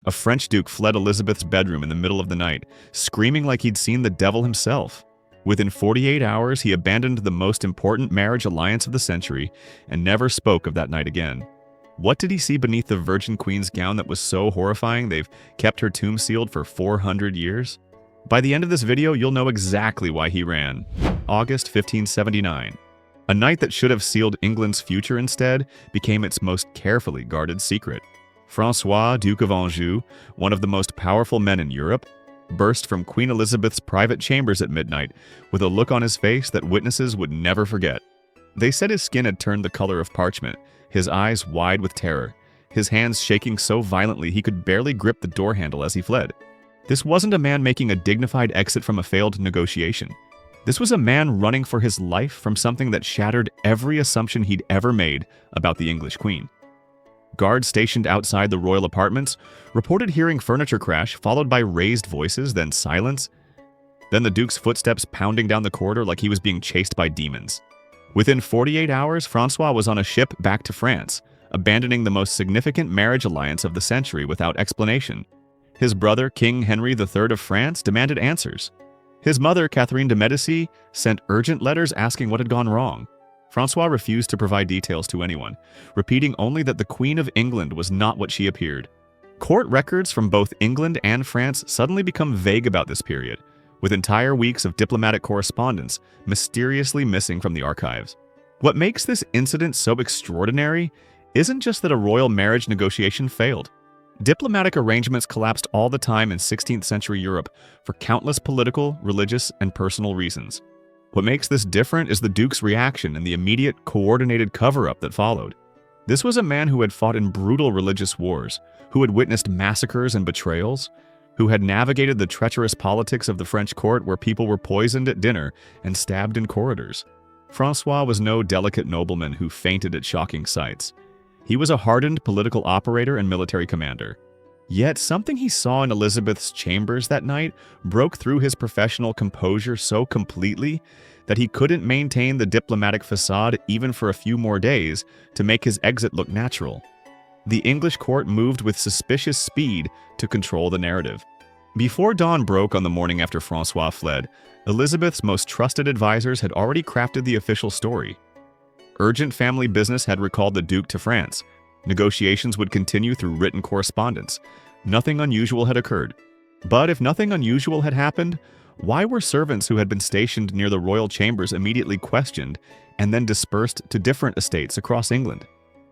A French duke fled Elizabeth's bedroom in the middle of the night, screaming like he'd seen the devil himself. Within 48 hours, he abandoned the most important marriage alliance of the century and never spoke of that night again. What did he see beneath the Virgin Queen's gown that was so horrifying they've kept her tomb sealed for 400 years? By the end of this video, you'll know exactly why he ran. August 1579. A night that should have sealed England's future instead became its most carefully guarded secret. François, Duke of Anjou, one of the most powerful men in Europe, burst from Queen Elizabeth's private chambers at midnight with a look on his face that witnesses would never forget. They said his skin had turned the color of parchment, his eyes wide with terror, his hands shaking so violently he could barely grip the door handle as he fled. This wasn't a man making a dignified exit from a failed negotiation. This was a man running for his life from something that shattered every assumption he'd ever made about the English Queen. Guards stationed outside the royal apartments reported hearing furniture crash, followed by raised voices, then silence. Then the Duke's footsteps pounding down the corridor like he was being chased by demons. Within 48 hours, François was on a ship back to France, abandoning the most significant marriage alliance of the century without explanation. His brother, King Henry III of France, demanded answers. His mother, Catherine de Medici, sent urgent letters asking what had gone wrong. François refused to provide details to anyone, repeating only that the Queen of England was not what she appeared. Court records from both England and France suddenly become vague about this period, with entire weeks of diplomatic correspondence mysteriously missing from the archives. What makes this incident so extraordinary isn't just that a royal marriage negotiation failed. Diplomatic arrangements collapsed all the time in 16th century Europe for countless political, religious, and personal reasons. What makes this different is the Duke's reaction and the immediate, coordinated cover-up that followed. This was a man who had fought in brutal religious wars, who had witnessed massacres and betrayals, who had navigated the treacherous politics of the French court where people were poisoned at dinner and stabbed in corridors. François was no delicate nobleman who fainted at shocking sights. He was a hardened political operator and military commander. Yet something he saw in Elizabeth's chambers that night broke through his professional composure so completely that he couldn't maintain the diplomatic facade even for a few more days to make his exit look natural. The English court moved with suspicious speed to control the narrative. Before dawn broke on the morning after François fled, Elizabeth's most trusted advisors had already crafted the official story. Urgent family business had recalled the Duke to France. Negotiations would continue through written correspondence. Nothing unusual had occurred. But if nothing unusual had happened, why were servants who had been stationed near the royal chambers immediately questioned and then dispersed to different estates across England?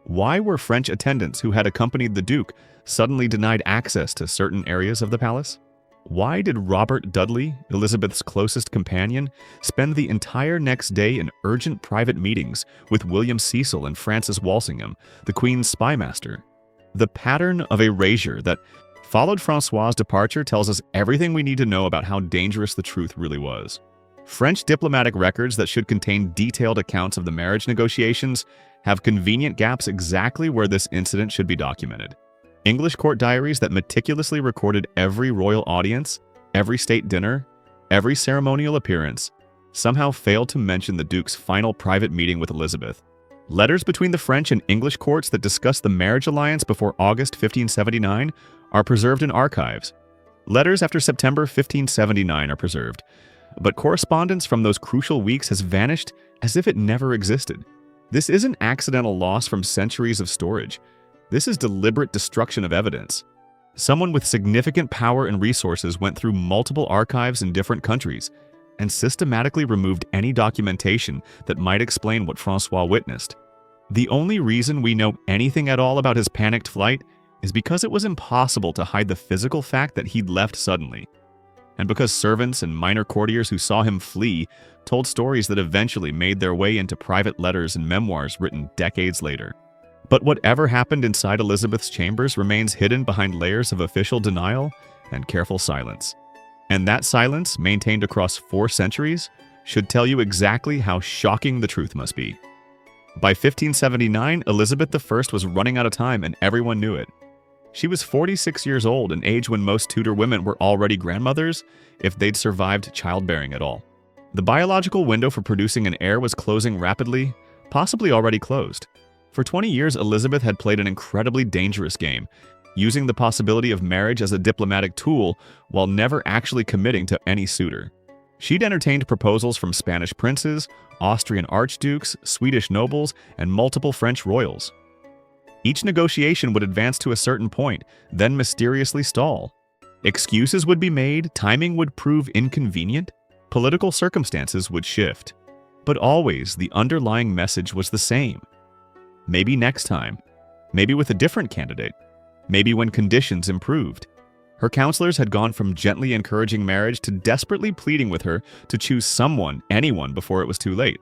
Why were French attendants who had accompanied the Duke suddenly denied access to certain areas of the palace? Why did Robert Dudley, Elizabeth's closest companion, spend the entire next day in urgent private meetings with William Cecil and Francis Walsingham, the Queen's spymaster? The pattern of erasure that followed François' departure tells us everything we need to know about how dangerous the truth really was. French diplomatic records that should contain detailed accounts of the marriage negotiations have convenient gaps exactly where this incident should be documented. English court diaries that meticulously recorded every royal audience, every state dinner, every ceremonial appearance, somehow failed to mention the Duke's final private meeting with Elizabeth. Letters between the French and English courts that discuss the marriage alliance before August 1579 are preserved in archives. Letters after September 1579 are preserved, but correspondence from those crucial weeks has vanished as if it never existed. This isn't accidental loss from centuries of storage. This is deliberate destruction of evidence. Someone with significant power and resources went through multiple archives in different countries and systematically removed any documentation that might explain what François witnessed. The only reason we know anything at all about his panicked flight is because it was impossible to hide the physical fact that he'd left suddenly, and because servants and minor courtiers who saw him flee told stories that eventually made their way into private letters and memoirs written decades later. But whatever happened inside Elizabeth's chambers remains hidden behind layers of official denial and careful silence. And that silence, maintained across 4 centuries, should tell you exactly how shocking the truth must be. By 1579, Elizabeth I was running out of time and everyone knew it. She was 46 years old, an age when most Tudor women were already grandmothers if they'd survived childbearing at all. The biological window for producing an heir was closing rapidly, possibly already closed. For 20 years, Elizabeth had played an incredibly dangerous game, using the possibility of marriage as a diplomatic tool while never actually committing to any suitor. She'd entertained proposals from Spanish princes, Austrian archdukes, Swedish nobles, and multiple French royals. Each negotiation would advance to a certain point, then mysteriously stall. Excuses would be made, timing would prove inconvenient, political circumstances would shift. But always, the underlying message was the same. Maybe next time. Maybe with a different candidate. Maybe when conditions improved. Her counselors had gone from gently encouraging marriage to desperately pleading with her to choose someone, anyone, before it was too late.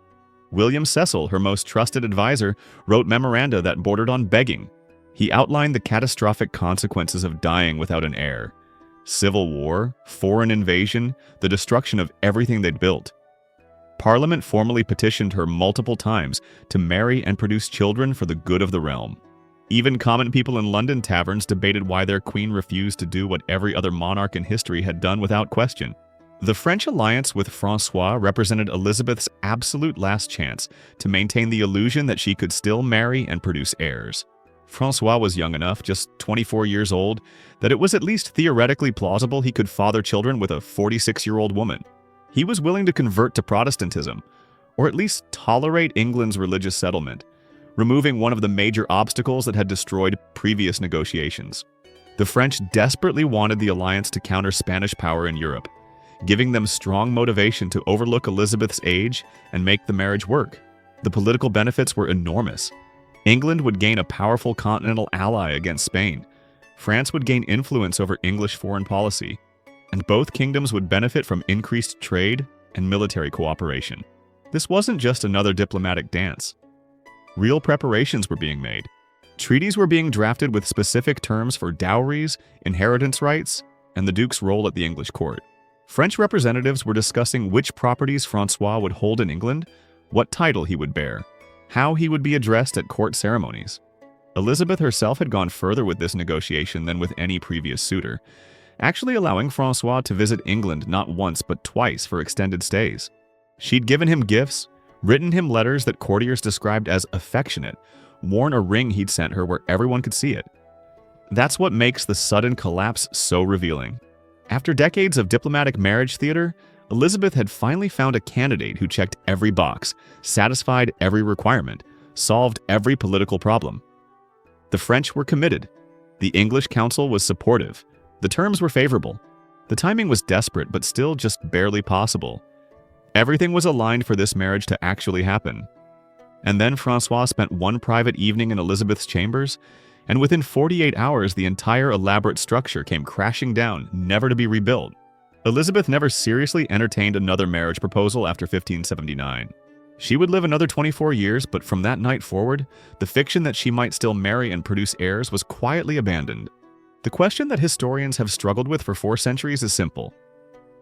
William Cecil, her most trusted advisor, wrote memoranda that bordered on begging. He outlined the catastrophic consequences of dying without an heir. Civil war, foreign invasion, the destruction of everything they'd built. Parliament formally petitioned her multiple times to marry and produce children for the good of the realm. Even common people in London taverns debated why their queen refused to do what every other monarch in history had done without question. The French alliance with François represented Elizabeth's absolute last chance to maintain the illusion that she could still marry and produce heirs. François was young enough, just 24 years old, that it was at least theoretically plausible he could father children with a 46-year-old woman. He was willing to convert to Protestantism, or at least tolerate England's religious settlement, removing one of the major obstacles that had destroyed previous negotiations. The French desperately wanted the alliance to counter Spanish power in Europe, giving them strong motivation to overlook Elizabeth's age and make the marriage work. The political benefits were enormous. England would gain a powerful continental ally against Spain. France would gain influence over English foreign policy, and both kingdoms would benefit from increased trade and military cooperation. This wasn't just another diplomatic dance. Real preparations were being made. Treaties were being drafted with specific terms for dowries, inheritance rights, and the Duke's role at the English court. French representatives were discussing which properties François would hold in England, what title he would bear, how he would be addressed at court ceremonies. Elizabeth herself had gone further with this negotiation than with any previous suitor, actually allowing François to visit England not once but twice for extended stays. She'd given him gifts, written him letters that courtiers described as affectionate, worn a ring he'd sent her where everyone could see it. That's what makes the sudden collapse so revealing. After decades of diplomatic marriage theater, Elizabeth had finally found a candidate who checked every box, satisfied every requirement, solved every political problem. The French were committed. The English council was supportive. The terms were favorable. The timing was desperate, but still just barely possible. Everything was aligned for this marriage to actually happen. And then François spent one private evening in Elizabeth's chambers, and within 48 hours the entire elaborate structure came crashing down, never to be rebuilt. Elizabeth never seriously entertained another marriage proposal after 1579. She would live another 24 years, but from that night forward, the fiction that she might still marry and produce heirs was quietly abandoned. The question that historians have struggled with for 4 centuries is simple.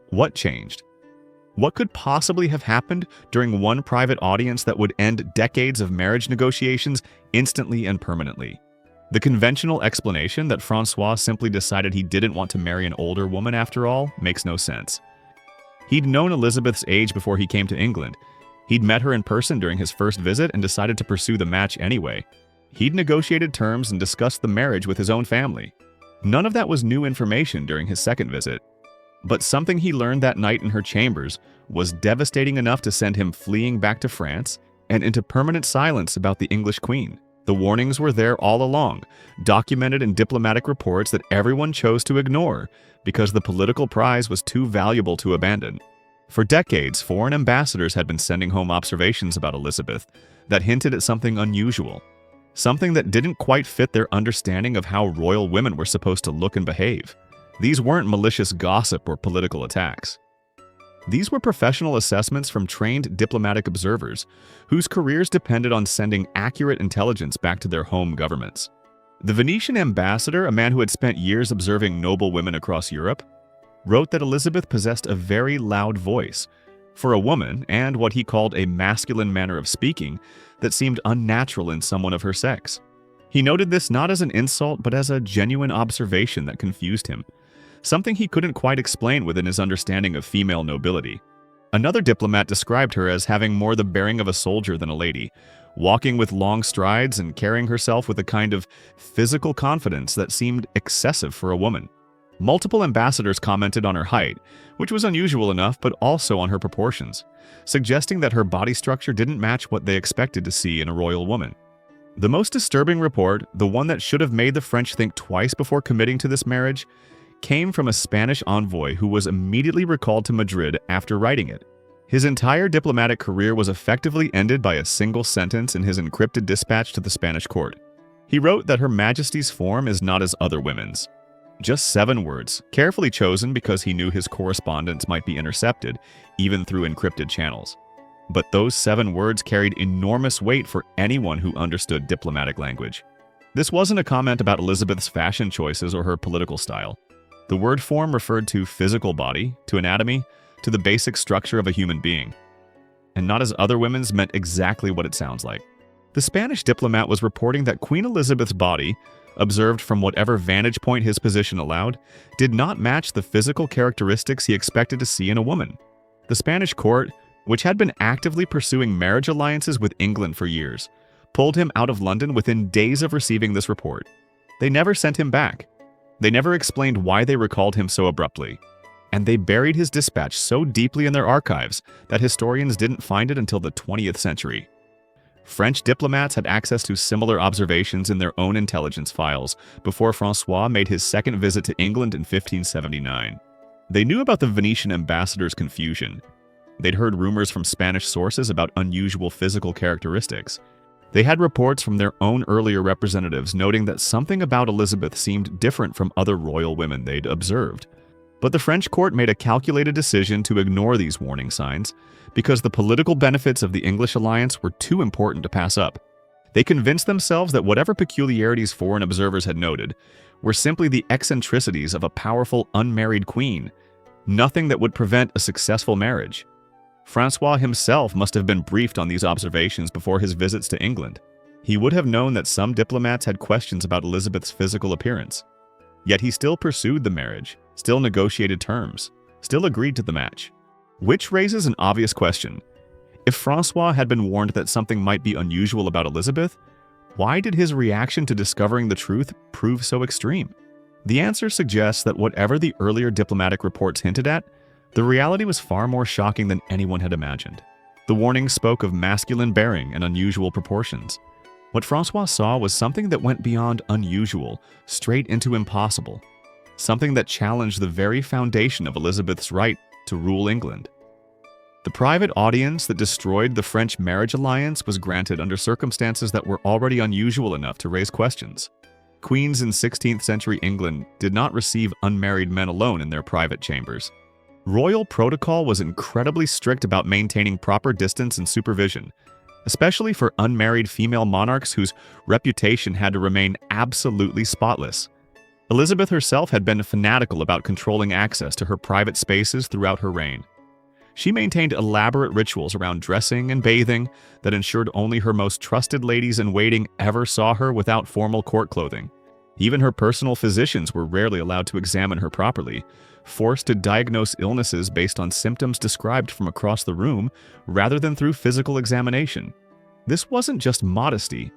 What changed? What could possibly have happened during one private audience that would end decades of marriage negotiations instantly and permanently? The conventional explanation that François simply decided he didn't want to marry an older woman after all makes no sense. He'd known Elizabeth's age before he came to England. He'd met her in person during his first visit and decided to pursue the match anyway. He'd negotiated terms and discussed the marriage with his own family. None of that was new information during his second visit. But something he learned that night in her chambers was devastating enough to send him fleeing back to France and into permanent silence about the English queen. The warnings were there all along, documented in diplomatic reports that everyone chose to ignore because the political prize was too valuable to abandon. For decades, foreign ambassadors had been sending home observations about Elizabeth that hinted at something unusual, something that didn't quite fit their understanding of how royal women were supposed to look and behave. These weren't malicious gossip or political attacks. These were professional assessments from trained diplomatic observers whose careers depended on sending accurate intelligence back to their home governments. The Venetian ambassador, a man who had spent years observing noble women across Europe, wrote that Elizabeth possessed a very loud voice for a woman and what he called a masculine manner of speaking that seemed unnatural in someone of her sex. He noted this not as an insult but as a genuine observation that confused him, something he couldn't quite explain within his understanding of female nobility. Another diplomat described her as having more the bearing of a soldier than a lady, walking with long strides and carrying herself with a kind of physical confidence that seemed excessive for a woman. Multiple ambassadors commented on her height, which was unusual enough, but also on her proportions, suggesting that her body structure didn't match what they expected to see in a royal woman. The most disturbing report, the one that should have made the French think twice before committing to this marriage, came from a Spanish envoy who was immediately recalled to Madrid after writing it. His entire diplomatic career was effectively ended by a single sentence in his encrypted dispatch to the Spanish court. He wrote that Her Majesty's form is not as other women's. Just 7 words, carefully chosen because he knew his correspondence might be intercepted, even through encrypted channels. But those 7 words carried enormous weight for anyone who understood diplomatic language. This wasn't a comment about Elizabeth's fashion choices or her political style. The word form referred to physical body, to anatomy, to the basic structure of a human being. And not as other women's meant exactly what it sounds like. The Spanish diplomat was reporting that Queen Elizabeth's body, observed from whatever vantage point his position allowed, did not match the physical characteristics he expected to see in a woman. The Spanish court, which had been actively pursuing marriage alliances with England for years, pulled him out of London within days of receiving this report. They never sent him back. They never explained why they recalled him so abruptly. And they buried his dispatch so deeply in their archives that historians didn't find it until the 20th century. French diplomats had access to similar observations in their own intelligence files before François made his second visit to England in 1579. They knew about the Venetian ambassador's confusion. They'd heard rumors from Spanish sources about unusual physical characteristics. They had reports from their own earlier representatives noting that something about Elizabeth seemed different from other royal women they'd observed. But the French court made a calculated decision to ignore these warning signs because the political benefits of the English alliance were too important to pass up. They convinced themselves that whatever peculiarities foreign observers had noted were simply the eccentricities of a powerful unmarried queen, nothing that would prevent a successful marriage. François himself must have been briefed on these observations before his visits to England. He would have known that some diplomats had questions about Elizabeth's physical appearance. Yet he still pursued the marriage, still negotiated terms, still agreed to the match. Which raises an obvious question. If François had been warned that something might be unusual about Elizabeth, why did his reaction to discovering the truth prove so extreme? The answer suggests that whatever the earlier diplomatic reports hinted at, the reality was far more shocking than anyone had imagined. The warnings spoke of masculine bearing and unusual proportions. What François saw was something that went beyond unusual, straight into impossible. Something that challenged the very foundation of Elizabeth's right to rule England. The private audience that destroyed the French marriage alliance was granted under circumstances that were already unusual enough to raise questions. Queens in 16th century England did not receive unmarried men alone in their private chambers. Royal protocol was incredibly strict about maintaining proper distance and supervision, especially for unmarried female monarchs whose reputation had to remain absolutely spotless. Elizabeth herself had been fanatical about controlling access to her private spaces throughout her reign. She maintained elaborate rituals around dressing and bathing that ensured only her most trusted ladies-in-waiting ever saw her without formal court clothing. Even her personal physicians were rarely allowed to examine her properly, forced to diagnose illnesses based on symptoms described from across the room rather than through physical examination. This wasn't just modesty.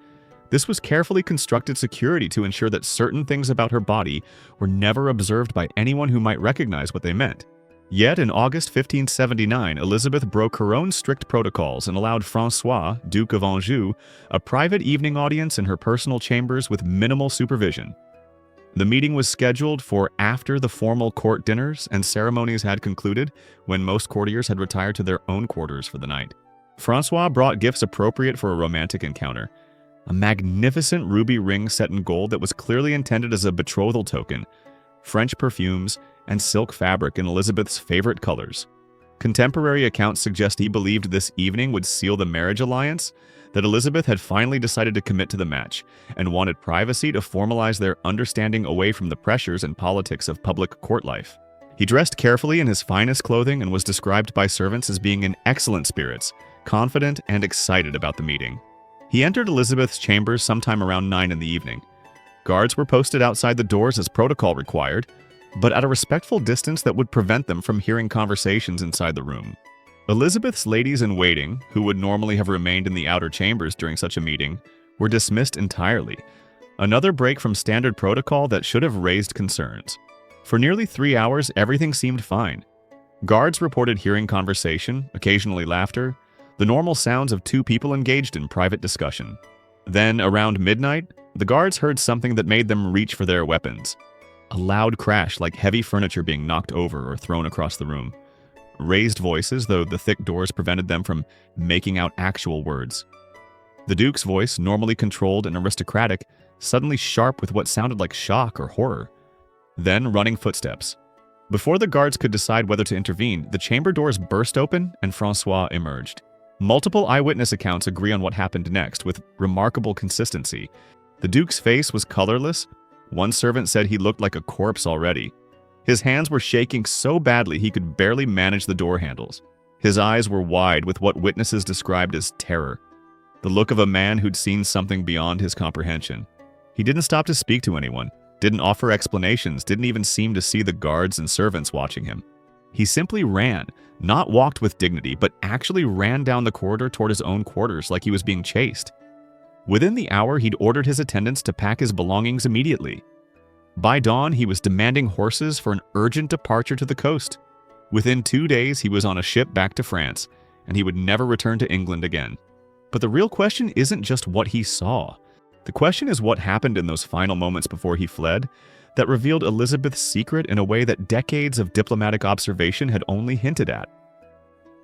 This was carefully constructed security to ensure that certain things about her body were never observed by anyone who might recognize what they meant. Yet in August 1579, Elizabeth broke her own strict protocols and allowed François, Duke of Anjou, a private evening audience in her personal chambers with minimal supervision. The meeting was scheduled for after the formal court dinners and ceremonies had concluded, when most courtiers had retired to their own quarters for the night. François brought gifts appropriate for a romantic encounter. A magnificent ruby ring set in gold that was clearly intended as a betrothal token, French perfumes, and silk fabric in Elizabeth's favorite colors. Contemporary accounts suggest he believed this evening would seal the marriage alliance, that Elizabeth had finally decided to commit to the match, and wanted privacy to formalize their understanding away from the pressures and politics of public court life. He dressed carefully in his finest clothing and was described by servants as being in excellent spirits, confident and excited about the meeting. He entered Elizabeth's chambers sometime around 9 in the evening. Guards were posted outside the doors as protocol required, but at a respectful distance that would prevent them from hearing conversations inside the room. Elizabeth's ladies-in-waiting, who would normally have remained in the outer chambers during such a meeting, were dismissed entirely. Another break from standard protocol that should have raised concerns. For nearly 3 hours, everything seemed fine. Guards reported hearing conversation, occasionally laughter, the normal sounds of two people engaged in private discussion. Then, around midnight, the guards heard something that made them reach for their weapons. A loud crash like heavy furniture being knocked over or thrown across the room. Raised voices, though the thick doors prevented them from making out actual words. The Duke's voice, normally controlled and aristocratic, suddenly sharp with what sounded like shock or horror. Then running footsteps. Before the guards could decide whether to intervene, the chamber doors burst open and Francois emerged. Multiple eyewitness accounts agree on what happened next, with remarkable consistency. The Duke's face was colorless. One servant said he looked like a corpse already. His hands were shaking so badly he could barely manage the door handles. His eyes were wide with what witnesses described as terror. The look of a man who'd seen something beyond his comprehension. He didn't stop to speak to anyone, didn't offer explanations, didn't even seem to see the guards and servants watching him. He simply ran, not walked with dignity, but actually ran down the corridor toward his own quarters like he was being chased. Within the hour, he'd ordered his attendants to pack his belongings immediately. By dawn, he was demanding horses for an urgent departure to the coast. Within 2 days, he was on a ship back to France, and he would never return to England again. But the real question isn't just what he saw. The question is what happened in those final moments before he fled that revealed Elizabeth's secret in a way that decades of diplomatic observation had only hinted at.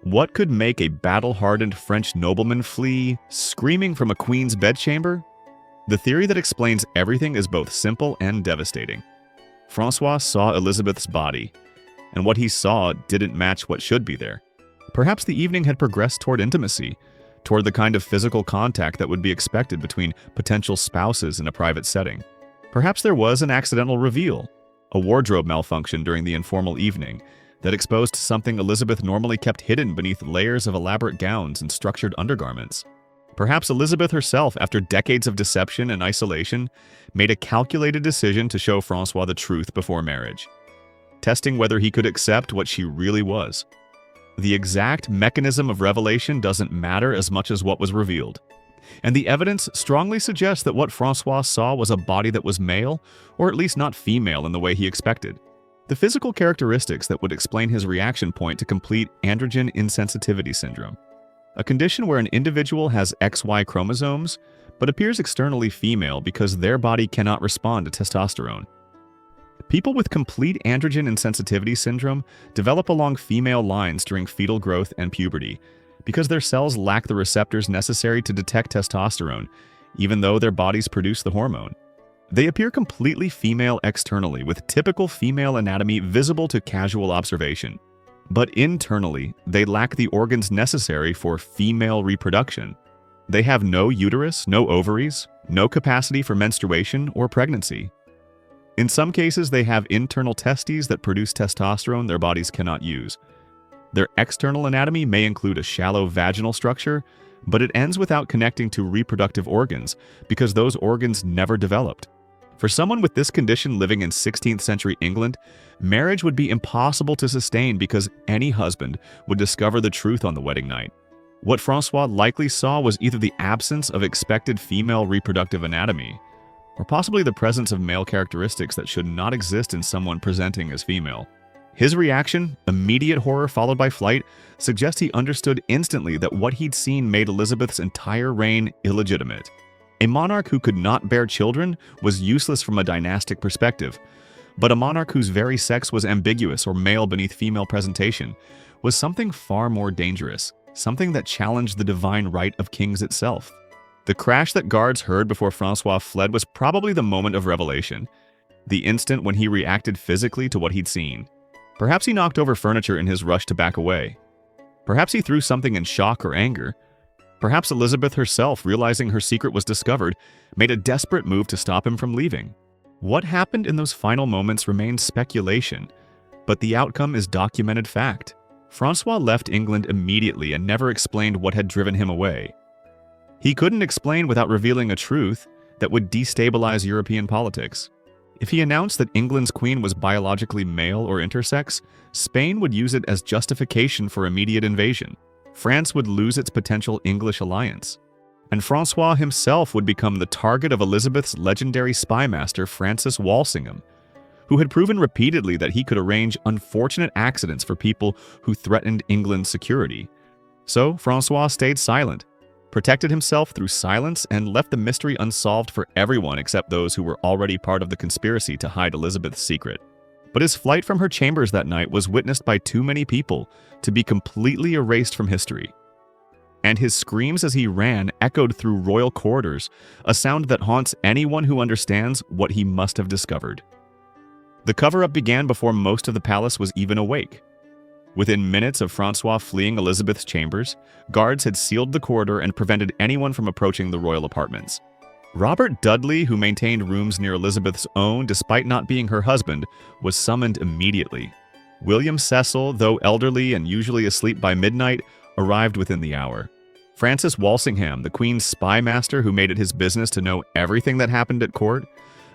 What could make a battle-hardened French nobleman flee, screaming from a queen's bedchamber? The theory that explains everything is both simple and devastating. Francois saw Elizabeth's body, and what he saw didn't match what should be there. Perhaps the evening had progressed toward intimacy, toward the kind of physical contact that would be expected between potential spouses in a private setting. Perhaps there was an accidental reveal, a wardrobe malfunction during the informal evening that exposed something Elizabeth normally kept hidden beneath layers of elaborate gowns and structured undergarments. Perhaps Elizabeth herself, after decades of deception and isolation, made a calculated decision to show Francois the truth before marriage, testing whether he could accept what she really was. The exact mechanism of revelation doesn't matter as much as what was revealed. And the evidence strongly suggests that what Francois saw was a body that was male, or at least not female in the way he expected. The physical characteristics that would explain his reaction point to complete androgen insensitivity syndrome, a condition where an individual has XY chromosomes, but appears externally female because their body cannot respond to testosterone. People with complete androgen insensitivity syndrome develop along female lines during fetal growth and puberty because their cells lack the receptors necessary to detect testosterone, even though their bodies produce the hormone. They appear completely female externally, with typical female anatomy visible to casual observation. But internally, they lack the organs necessary for female reproduction. They have no uterus, no ovaries, no capacity for menstruation or pregnancy. In some cases, they have internal testes that produce testosterone their bodies cannot use. Their external anatomy may include a shallow vaginal structure, but it ends without connecting to reproductive organs because those organs never developed. For someone with this condition living in 16th century England, marriage would be impossible to sustain because any husband would discover the truth on the wedding night. What Francois likely saw was either the absence of expected female reproductive anatomy, or possibly the presence of male characteristics that should not exist in someone presenting as female. His reaction, immediate horror followed by flight, suggests he understood instantly that what he'd seen made Elizabeth's entire reign illegitimate. A monarch who could not bear children was useless from a dynastic perspective, but a monarch whose very sex was ambiguous or male beneath female presentation was something far more dangerous, something that challenged the divine right of kings itself. The crash that guards heard before Francois fled was probably the moment of revelation, the instant when he reacted physically to what he'd seen. Perhaps he knocked over furniture in his rush to back away. Perhaps he threw something in shock or anger. Perhaps Elizabeth herself, realizing her secret was discovered, made a desperate move to stop him from leaving. What happened in those final moments remains speculation, but the outcome is documented fact. Francois left England immediately and never explained what had driven him away. He couldn't explain without revealing a truth that would destabilize European politics. If he announced that England's queen was biologically male or intersex, Spain would use it as justification for immediate invasion. France would lose its potential English alliance. And Francois himself would become the target of Elizabeth's legendary spy master Francis Walsingham, who had proven repeatedly that he could arrange unfortunate accidents for people who threatened England's security. So Francois stayed silent, protected himself through silence, and left the mystery unsolved for everyone except those who were already part of the conspiracy to hide Elizabeth's secret. But his flight from her chambers that night was witnessed by too many people to be completely erased from history. And his screams as he ran echoed through royal corridors, a sound that haunts anyone who understands what he must have discovered. The cover-up began before most of the palace was even awake. Within minutes of Francois fleeing Elizabeth's chambers, guards had sealed the corridor and prevented anyone from approaching the royal apartments. Robert Dudley, who maintained rooms near Elizabeth's own despite not being her husband, was summoned immediately. William Cecil, though elderly and usually asleep by midnight, arrived within the hour. Francis Walsingham, the Queen's spy master who made it his business to know everything that happened at court,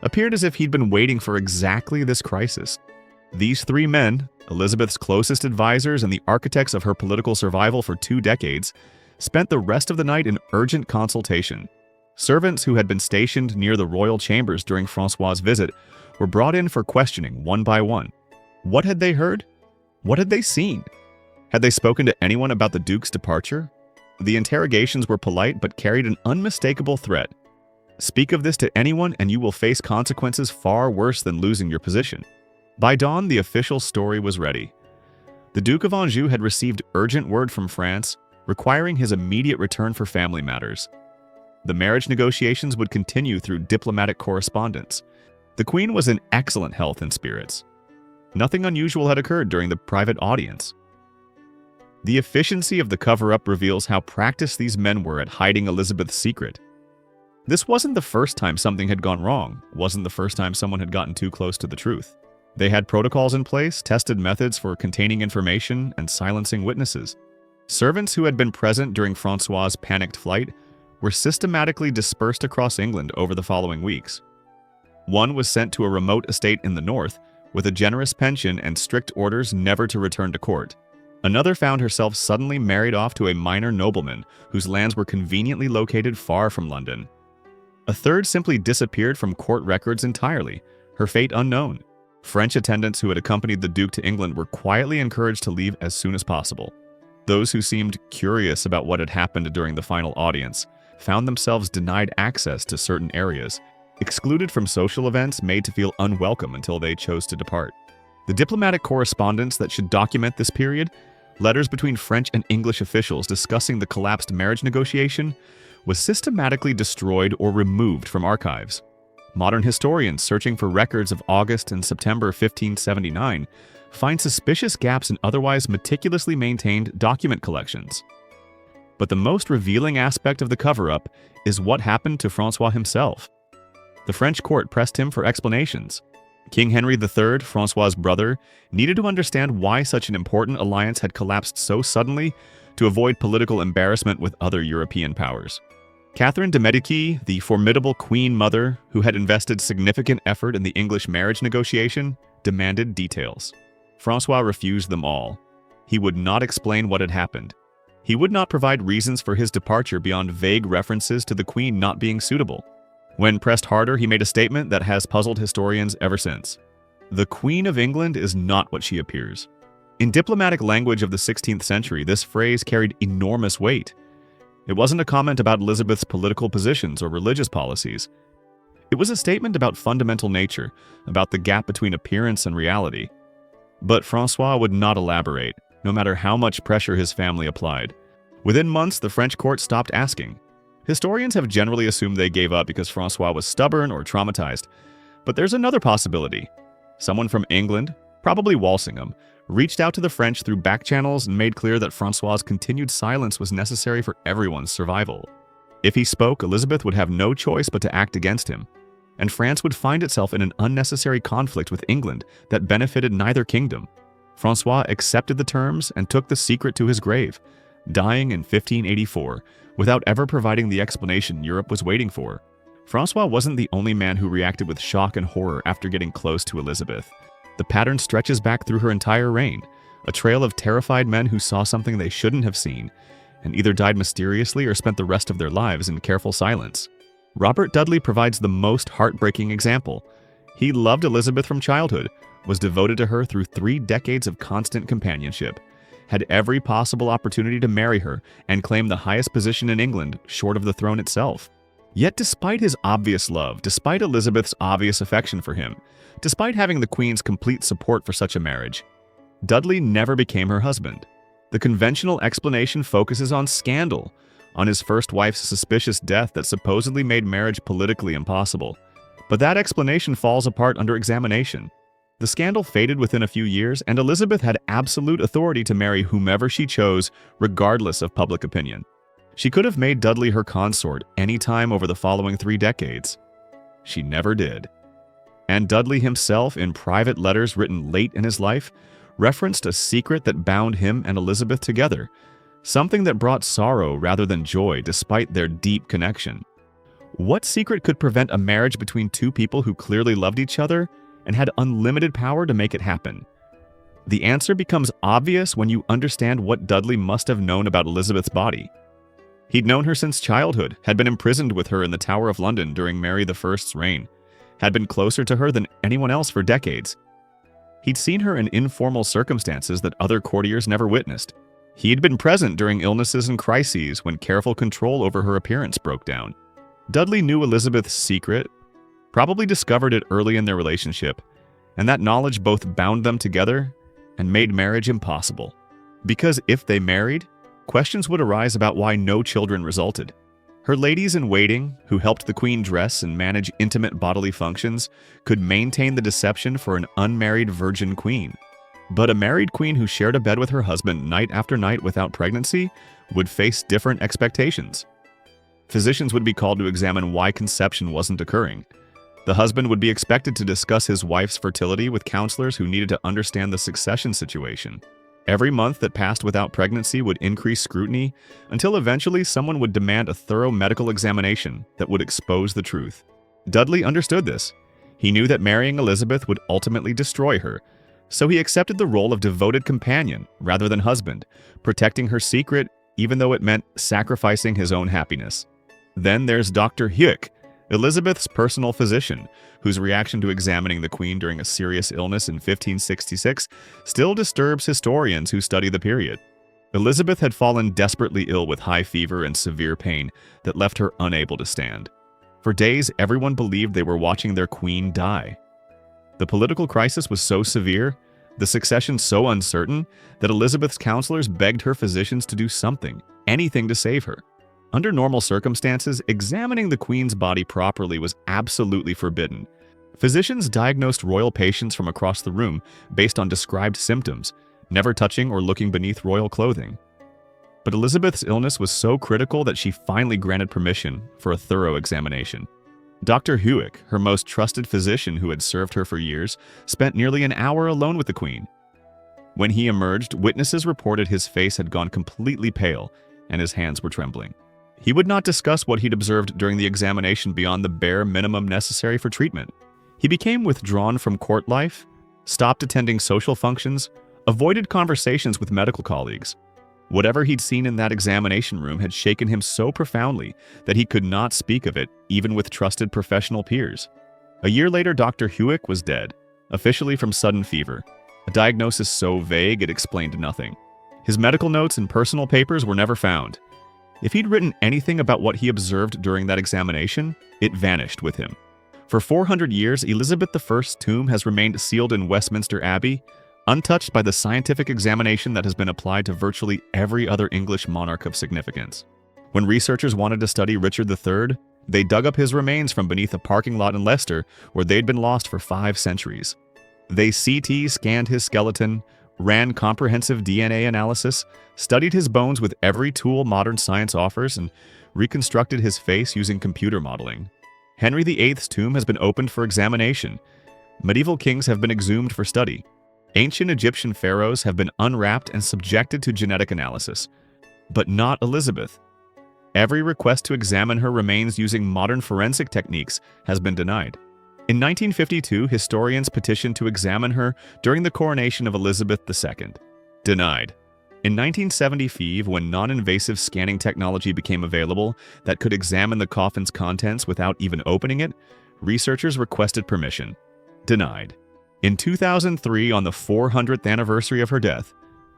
appeared as if he'd been waiting for exactly this crisis. These three men, Elizabeth's closest advisors and the architects of her political survival for 2 decades, spent the rest of the night in urgent consultation. Servants who had been stationed near the royal chambers during Francois's visit were brought in for questioning one by one. What had they heard? What had they seen? Had they spoken to anyone about the Duke's departure? The interrogations were polite but carried an unmistakable threat. Speak of this to anyone and you will face consequences far worse than losing your position. By dawn, the official story was ready. The Duke of Anjou had received urgent word from France, requiring his immediate return for family matters. The marriage negotiations would continue through diplomatic correspondence. The Queen was in excellent health and spirits. Nothing unusual had occurred during the private audience. The efficiency of the cover-up reveals how practiced these men were at hiding Elizabeth's secret. This wasn't the first time something had gone wrong, wasn't the first time someone had gotten too close to the truth. They had protocols in place, tested methods for containing information and silencing witnesses. Servants who had been present during Francois's panicked flight were systematically dispersed across England over the following weeks. One was sent to a remote estate in the north with a generous pension and strict orders never to return to court. Another found herself suddenly married off to a minor nobleman whose lands were conveniently located far from London. A third simply disappeared from court records entirely, her fate unknown. French attendants who had accompanied the Duke to England were quietly encouraged to leave as soon as possible. Those who seemed curious about what had happened during the final audience found themselves denied access to certain areas, excluded from social events made to feel unwelcome until they chose to depart. The diplomatic correspondence that should document this period, letters between French and English officials discussing the collapsed marriage negotiation, was systematically destroyed or removed from archives. Modern historians searching for records of August and September 1579 find suspicious gaps in otherwise meticulously maintained document collections. But the most revealing aspect of the cover-up is what happened to Francois himself. The French court pressed him for explanations. King Henry III, Francois's brother, needed to understand why such an important alliance had collapsed so suddenly to avoid political embarrassment with other European powers. Catherine de' Medici, the formidable queen mother who had invested significant effort in the English marriage negotiation, demanded details. Francois refused them all. He would not explain what had happened. He would not provide reasons for his departure beyond vague references to the queen not being suitable. When pressed harder, he made a statement that has puzzled historians ever since. The Queen of England is not what she appears. In diplomatic language of the 16th century, this phrase carried enormous weight. It wasn't a comment about Elizabeth's political positions or religious policies. It was a statement about fundamental nature, about the gap between appearance and reality. But Francois would not elaborate, no matter how much pressure his family applied. Within months, the French court stopped asking. Historians have generally assumed they gave up because Francois was stubborn or traumatized. But there's another possibility. Someone from England, probably Walsingham, reached out to the French through back channels and made clear that Francois's continued silence was necessary for everyone's survival. If he spoke, Elizabeth would have no choice but to act against him, and France would find itself in an unnecessary conflict with England that benefited neither kingdom. Francois accepted the terms and took the secret to his grave, dying in 1584 without ever providing the explanation Europe was waiting for. Francois wasn't the only man who reacted with shock and horror after getting close to Elizabeth. The pattern stretches back through her entire reign, a trail of terrified men who saw something they shouldn't have seen, and either died mysteriously or spent the rest of their lives in careful silence. Robert Dudley provides the most heartbreaking example. He loved Elizabeth from childhood, was devoted to her through 3 decades of constant companionship, had every possible opportunity to marry her, and claim the highest position in England, short of the throne itself. Yet despite his obvious love, despite Elizabeth's obvious affection for him, despite having the Queen's complete support for such a marriage, Dudley never became her husband. The conventional explanation focuses on scandal, on his first wife's suspicious death that supposedly made marriage politically impossible. But that explanation falls apart under examination. The scandal faded within a few years, and Elizabeth had absolute authority to marry whomever she chose, regardless of public opinion. She could have made Dudley her consort any time over the following 3 decades. She never did. And Dudley himself, in private letters written late in his life, referenced a secret that bound him and Elizabeth together, something that brought sorrow rather than joy despite their deep connection. What secret could prevent a marriage between 2 people who clearly loved each other and had unlimited power to make it happen? The answer becomes obvious when you understand what Dudley must have known about Elizabeth's body. He'd known her since childhood, had been imprisoned with her in the Tower of London during Mary I's reign, had been closer to her than anyone else for decades. He'd seen her in informal circumstances that other courtiers never witnessed. He'd been present during illnesses and crises when careful control over her appearance broke down. Dudley knew Elizabeth's secret, probably discovered it early in their relationship, and that knowledge both bound them together and made marriage impossible. Because if they married, questions would arise about why no children resulted. Her ladies-in-waiting, who helped the Queen dress and manage intimate bodily functions, could maintain the deception for an unmarried virgin queen. But a married queen who shared a bed with her husband night after night without pregnancy would face different expectations. Physicians would be called to examine why conception wasn't occurring. The husband would be expected to discuss his wife's fertility with counselors who needed to understand the succession situation. Every month that passed without pregnancy would increase scrutiny until eventually someone would demand a thorough medical examination that would expose the truth. Dudley understood this. He knew that marrying Elizabeth would ultimately destroy her, so he accepted the role of devoted companion rather than husband, protecting her secret even though it meant sacrificing his own happiness. Then there's Dr. Huick, Elizabeth's personal physician, whose reaction to examining the Queen during a serious illness in 1566 still disturbs historians who study the period. Elizabeth had fallen desperately ill with high fever and severe pain that left her unable to stand. For days, everyone believed they were watching their Queen die. The political crisis was so severe, the succession so uncertain, that Elizabeth's counselors begged her physicians to do something, anything to save her. Under normal circumstances, examining the Queen's body properly was absolutely forbidden. Physicians diagnosed royal patients from across the room based on described symptoms, never touching or looking beneath royal clothing. But Elizabeth's illness was so critical that she finally granted permission for a thorough examination. Dr. Huick, her most trusted physician who had served her for years, spent nearly an hour alone with the Queen. When he emerged, witnesses reported his face had gone completely pale and his hands were trembling. He would not discuss what he'd observed during the examination beyond the bare minimum necessary for treatment. He became withdrawn from court life, stopped attending social functions, avoided conversations with medical colleagues. Whatever he'd seen in that examination room had shaken him so profoundly that he could not speak of it, even with trusted professional peers. A year later, Dr. Huick was dead, officially from sudden fever, a diagnosis so vague it explained nothing. His medical notes and personal papers were never found. If he'd written anything about what he observed during that examination, it vanished with him. For 400 years, Elizabeth I's tomb has remained sealed in Westminster Abbey, untouched by the scientific examination that has been applied to virtually every other English monarch of significance. When researchers wanted to study Richard III, they dug up his remains from beneath a parking lot in Leicester where they'd been lost for 5 centuries. They CT scanned his skeleton, ran comprehensive DNA analysis, studied his bones with every tool modern science offers, and reconstructed his face using computer modeling. Henry VIII's tomb has been opened for examination. Medieval kings have been exhumed for study. Ancient Egyptian pharaohs have been unwrapped and subjected to genetic analysis. But not Elizabeth. every request to examine her remains using modern forensic techniques has been denied. In 1952, historians petitioned to examine her during the coronation of Elizabeth II. Denied. In 1975, when non-invasive scanning technology became available that could examine the coffin's contents without even opening it, researchers requested permission. Denied. In 2003, on the 400th anniversary of her death,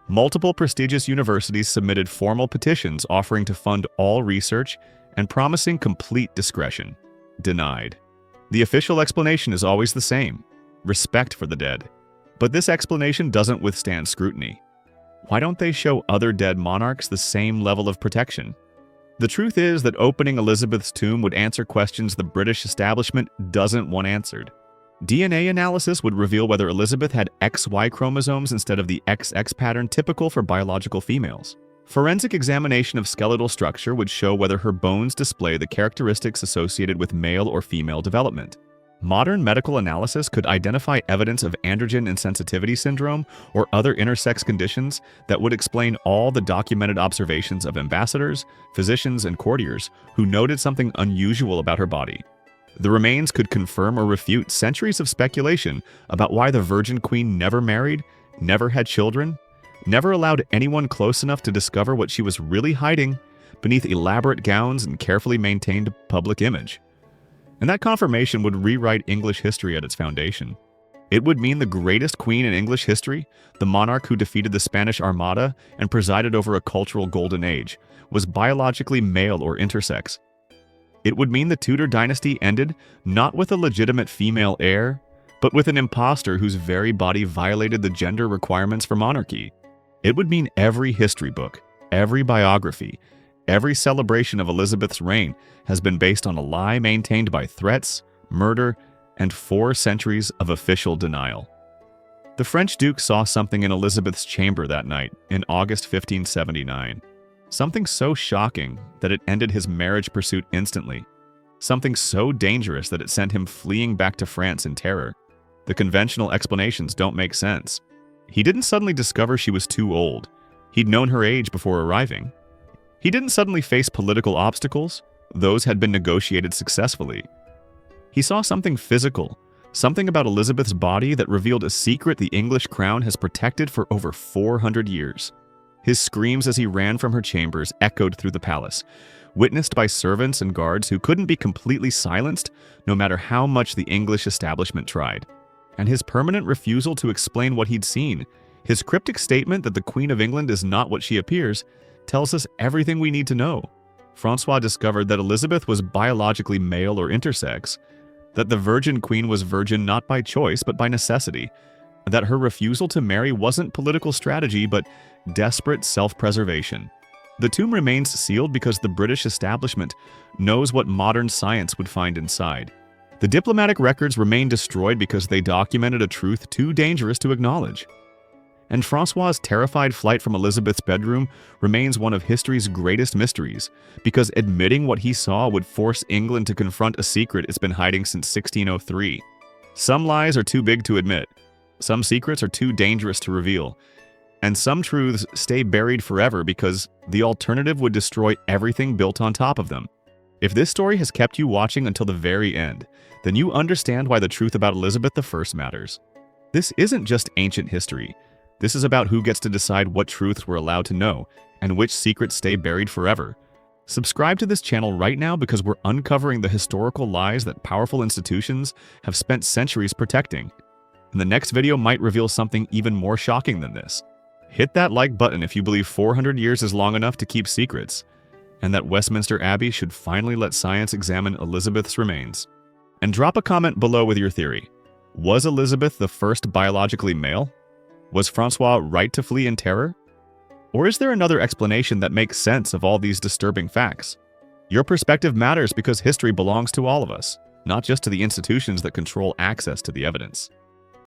multiple prestigious universities submitted formal petitions offering to fund all research and promising complete discretion. Denied. The official explanation is always the same: respect for the dead. But this explanation doesn't withstand scrutiny. Why don't they show other dead monarchs the same level of protection? The truth is that opening Elizabeth's tomb would answer questions the British establishment doesn't want answered. DNA analysis would reveal whether Elizabeth had XY chromosomes instead of the XX pattern typical for biological females. Forensic examination of skeletal structure would show whether her bones display the characteristics associated with male or female development. Modern medical analysis could identify evidence of androgen insensitivity syndrome or other intersex conditions that would explain all the documented observations of ambassadors, physicians, and courtiers who noted something unusual about her body. The remains could confirm or refute centuries of speculation about why the Virgin Queen never married, never had children, never allowed anyone close enough to discover what she was really hiding beneath elaborate gowns and carefully maintained public image. And that confirmation would rewrite English history at its foundation. It would mean the greatest queen in English history, the monarch who defeated the Spanish Armada and presided over a cultural golden age, was biologically male or intersex. It would mean the Tudor dynasty ended not with a legitimate female heir, but with an impostor whose very body violated the gender requirements for monarchy. It would mean every history book, every biography, every celebration of Elizabeth's reign has been based on a lie maintained by threats, murder, and 4 centuries of official denial. The French Duke saw something in Elizabeth's chamber that night in August 1579. Something so shocking that it ended his marriage pursuit instantly. Something so dangerous that it sent him fleeing back to France in terror. The conventional explanations don't make sense. He didn't suddenly discover she was too old. He'd known her age before arriving. He didn't suddenly face political obstacles. Those had been negotiated successfully. He saw something physical, something about Elizabeth's body that revealed a secret the English crown has protected for over 400 years. His screams as he ran from her chambers echoed through the palace, witnessed by servants and guards who couldn't be completely silenced no matter how much the English establishment tried. And his permanent refusal to explain what he'd seen, his cryptic statement that the Queen of England is not what she appears, tells us everything we need to know. Francois discovered that Elizabeth was biologically male or intersex, that the Virgin Queen was virgin not by choice but by necessity, that her refusal to marry wasn't political strategy but desperate self-preservation. The tomb remains sealed because the British establishment knows what modern science would find inside. The diplomatic records remain destroyed because they documented a truth too dangerous to acknowledge. And Francois's terrified flight from Elizabeth's bedroom remains one of history's greatest mysteries, because admitting what he saw would force England to confront a secret it's been hiding since 1603. Some lies are too big to admit, some secrets are too dangerous to reveal, and some truths stay buried forever because the alternative would destroy everything built on top of them. If this story has kept you watching until the very end, then you understand why the truth about Elizabeth I matters. This isn't just ancient history. This is about who gets to decide what truths we're allowed to know and which secrets stay buried forever. Subscribe to this channel right now because we're uncovering the historical lies that powerful institutions have spent centuries protecting. And the next video might reveal something even more shocking than this. Hit that like button if you believe 400 years is long enough to keep secrets, and that Westminster Abbey should finally let science examine Elizabeth's remains. And drop a comment below with your theory. Was Elizabeth I biologically male? Was Francois right to flee in terror? Or is there another explanation that makes sense of all these disturbing facts? Your perspective matters because history belongs to all of us, not just to the institutions that control access to the evidence.